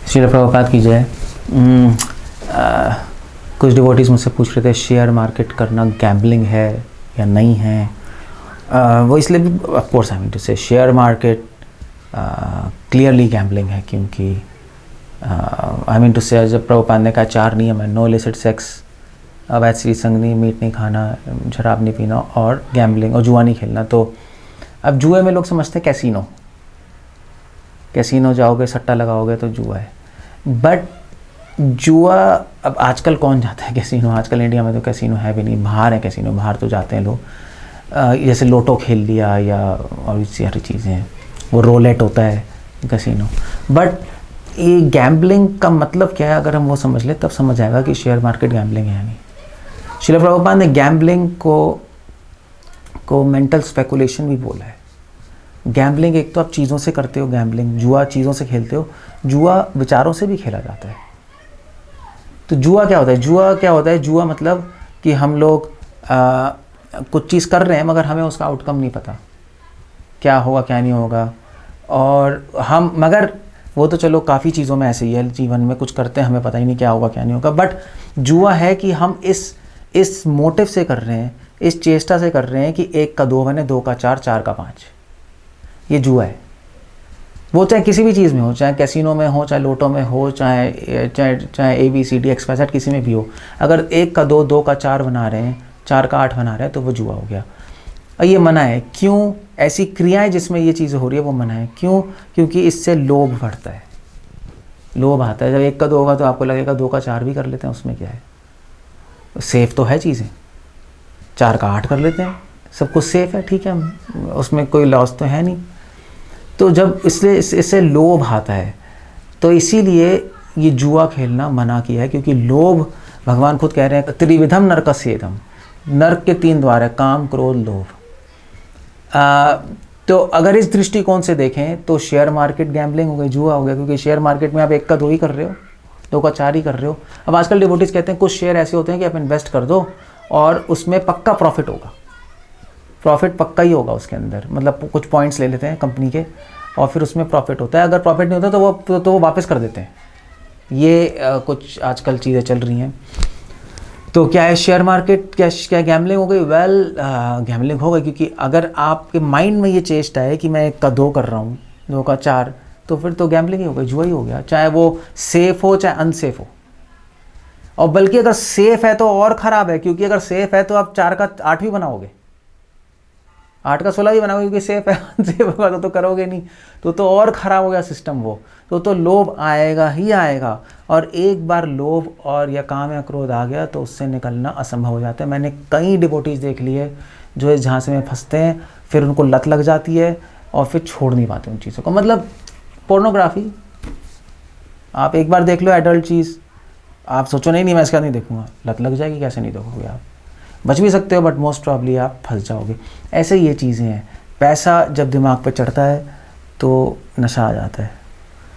श्रील प्रभुपाद की जय। कुछ डिवोटीज़ मुझसे पूछ रहे थे शेयर मार्केट करना गैम्बलिंग है या नहीं है। वो इसलिए भी of course I mean to say share market clearly gambling है, क्योंकि आई मीन टू से जब प्रभुपाद ने कहा 4 नियम है, नो इलिसिट सेक्स, अवैध स्त्री संगनी, मीट नहीं खाना, शराब नहीं पीना और गैम्बलिंग और जुआ नहीं खेलना। तो अब जुए में लोग समझते हैं कैसीनो जाओगे, सट्टा लगाओगे तो जुआ है। बट जुआ अब आजकल कौन जाता है कैसीनो? आजकल इंडिया में तो कैसीनो है भी नहीं, बाहर है कैसीनो, बाहर तो जाते हैं लोग। जैसे लोटो खेल लिया या और सारी चीज़ें हैं, वो रोलेट होता है कैसीनो। बट ये गैम्बलिंग का मतलब क्या है, अगर हम वो समझ लें तब समझ आएगा कि शेयर मार्केट गैम्बलिंग है या नहीं। श्रील प्रभुपाद ने गैम्बलिंग को मेंटल स्पेकुलेशन भी बोला है। गैम्बलिंग एक तो आप चीज़ों से करते हो, गैम्बलिंग जुआ चीज़ों से खेलते हो, जुआ विचारों से भी खेला जाता है। तो जुआ क्या होता है? जुआ मतलब कि हम लोग कुछ चीज़ कर रहे हैं मगर हमें उसका आउटकम नहीं पता, क्या होगा क्या नहीं होगा। और हम मगर वो तो चलो काफ़ी चीज़ों में ऐसे ही है, जीवन में कुछ करते हैं हमें पता ही नहीं क्या होगा क्या नहीं होगा। बट जुआ है कि हम इस मोटिव से कर रहे हैं, इस चेष्टा से कर रहे हैं कि 1 का 2 बने, 2 का 4, 4 का 5। ये जुआ है। वो चाहे किसी भी चीज़ में हो, चाहे कैसीनो में हो, चाहे लोटो में हो, चाहे ABCD XYZ किसी में भी हो। अगर 1 का 2, 2 का 4 बना रहे हैं, 4 का 8 बना रहे हैं तो वो जुआ हो गया। और ये मना है। क्यों? ऐसी क्रियाएं जिसमें ये चीज़ें हो रही है वो मना है। क्यों? क्योंकि इससे लोभ बढ़ता है, लोभ आता है। जब 1 का 2 होगा तो आपको लगेगा 2 का 4 भी कर लेते हैं, उसमें क्या है, सेफ तो है चीज़ें। 4 का 8 कर लेते हैं, सब कुछ सेफ है, ठीक है, उसमें कोई लॉस तो है नहीं। तो जब इससे लोभ आता है, तो इसीलिए ये जुआ खेलना मना किया है। क्योंकि लोभ, भगवान खुद कह रहे हैं त्रिविधम नरकस्येदम, नरक के 3 द्वार है, काम, क्रोध, लोभ। तो अगर इस दृष्टिकोण से देखें तो शेयर मार्केट गैम्बलिंग हो गई, जुआ हो गया। क्योंकि शेयर मार्केट में आप 1 का 2 ही कर रहे हो, 2 का 4 ही कर रहे हो। अब आजकल डिवोटीज कहते हैं कुछ शेयर ऐसे होते हैं कि आप इन्वेस्ट कर दो और उसमें पक्का प्रॉफिट होगा, प्रॉफिट पक्का ही होगा उसके अंदर। मतलब कुछ पॉइंट्स ले लेते हैं कंपनी के और फिर उसमें प्रॉफिट होता है। अगर प्रॉफिट नहीं होता तो वो वापस कर देते हैं। ये कुछ आजकल चीज़ें चल रही हैं। तो क्या है शेयर मार्केट, क्या गैम्बलिंग हो गई? वेल, गैम्बलिंग हो गई। क्योंकि अगर आपके माइंड में ये चेष्टा है कि मैं 1 का 2 कर रहा हूँ, 2 का 4, तो फिर तो गैम्बलिंग ही हो गई, जुआ ही हो गया। चाहे वो सेफ़ हो चाहे अनसेफ हो। और बल्कि अगर सेफ़ है तो और ख़राब है। क्योंकि अगर सेफ़ है तो आप 4 का 8 भी बनाओगे, 8 का 16 भी बनाओगे, क्योंकि सेफ है। अनसेफ होगा तो करोगे नहीं, तो और ख़राब हो गया सिस्टम। वो तो लोभ आएगा ही आएगा। और एक बार लोभ और या काम या क्रोध आ गया तो उससे निकलना असंभव हो जाता है। मैंने कई डिवोटीज देख लिए जो इस झांसे में फंसते हैं, फिर उनको लत लग जाती है और फिर छोड़ नहीं पाते उन चीज़ों को। मतलब पोर्नोग्राफी आप एक बार देख लो, एडल्ट चीज़, आप सोचो नहीं मैं इसका नहीं देखूँगा, लत लग जाएगी। कैसे नहीं देखोगे आप? बच भी सकते हो बट मोस्ट प्रॉब्ली आप फंस जाओगे। ऐसे ये चीज़ें हैं। पैसा जब दिमाग पे चढ़ता है तो नशा आ जाता है।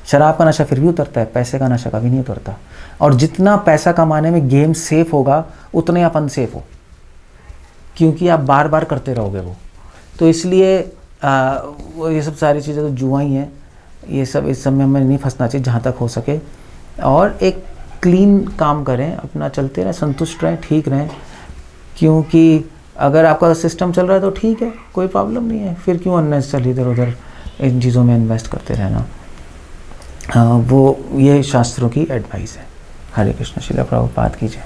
शराब का नशा फिर भी उतरता है, पैसे का नशा कभी नहीं उतरता। और जितना पैसा कमाने में गेम सेफ होगा उतने आप अनसेफ हो, क्योंकि आप बार बार करते रहोगे वो। तो इसलिए ये सब सारी चीज़ें तो जुआ ही हैं। ये सब इस समय में नहीं फंसना चाहिए जहाँ तक हो सके। और एक क्लीन काम करें, अपना चलते रहें, संतुष्ट रहें, ठीक रहें। क्योंकि अगर आपका सिस्टम चल रहा है तो ठीक है, कोई प्रॉब्लम नहीं है। फिर क्यों अननेसेसरी इधर उधर इन चीज़ों में इन्वेस्ट करते रहना। वो ये शास्त्रों की एडवाइस है। हरे कृष्ण। श्रील प्रभुपाद की जय।